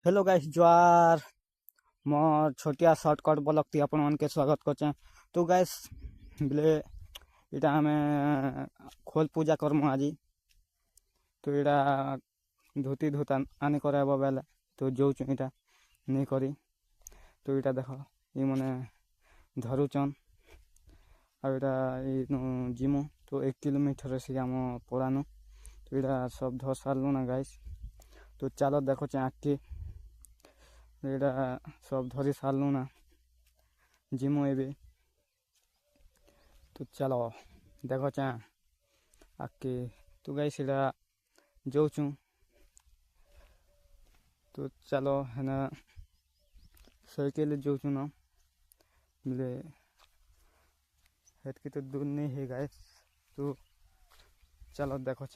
Hello guys जोआर मोर छोटिया shortcut blog थी अपन मन के स्वागत करचे। तो गाइस बोले इटा हमें खोल पूजा करमु आज। तो इटा धोती धोता आने करे बेले तो जोचु इटा नहीं करी। तो इटा देख ये मने धरुचन और इटा जिमु तो 1 किलोमीटर से आम पड़ानु। तो इटा सब धर सारू ना गाइस। तो चलो देखो आगे एटा सब धरी सारू ना जिमु एबे। तो चलो देखो आगे। तो गाइस एटा जोचु। तो चलो है ना साइकिल जोचु ना बोले हेत की तो दूर नहीं है गाइस। तो चलो देखो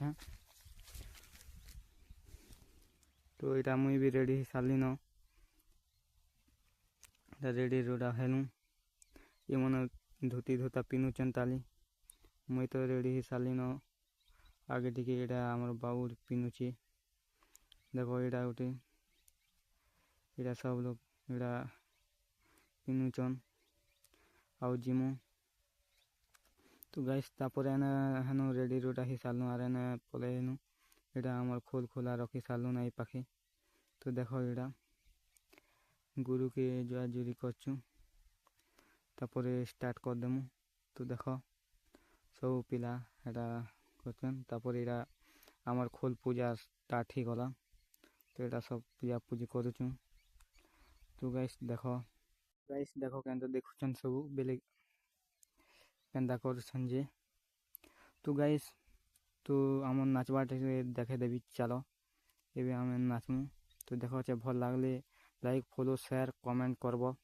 तो इटा मुई भी रेडी साली न रेडी रोडा हेलु ये मन धोती धोता पिनु चंताली मुई तो रेडी साली न आगे टिके एटा हमर बाबू पिनुची। देखो एटा उठे एटा सब लोग एटा पिनुचन आउ जिमु। तो गाइस तापर एना हेनु रेडी रोडा ही सालनु आर एना पले हेनु एटा हमर खोल खोला रखी सालनु ना पाखे। तो देखो एटा गुरु के जुआ जुरी करछु तापर स्टार्ट कर देमु। तो देखो सब पिला एटा करछन तापर एटा हमर खोल पूजा स्टार्ट ही गला। तो एटा सब पूजा पूजी करूछु। तो गाइस देखो केनता देखुछन सब बेले केनता करछन जे। तो गाइस तो हमर नाचबा देखे देबी चलो एबे हम नाचमु। तो देखो भल लागले लाइक फॉलो शेयर कमेंट करबो।